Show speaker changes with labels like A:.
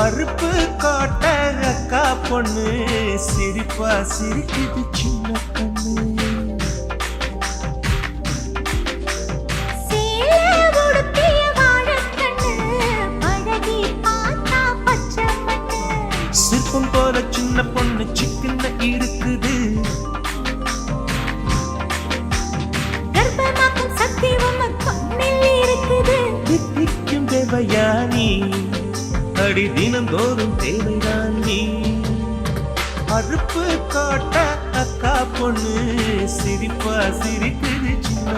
A: அறுப்பு காட்ட அக்கா பொண்ணு சிரிப்பா சிரிக்குது சின்ன கண்ணு. சிற்பம் போல சின்ன பொண்ணு சிக்கன இருக்குது.
B: கர்ப்பமாக்கும் சக்தி உம்ம கண்ணில் இருக்குது.
A: தித்திக்கும் தேவையானி அடி தினந்தோறும் தேவைதான் நீ. அறுப்பு காட்ட அக்கா பொண்ணு சிரிப்பா சிரிக்குது சின்ன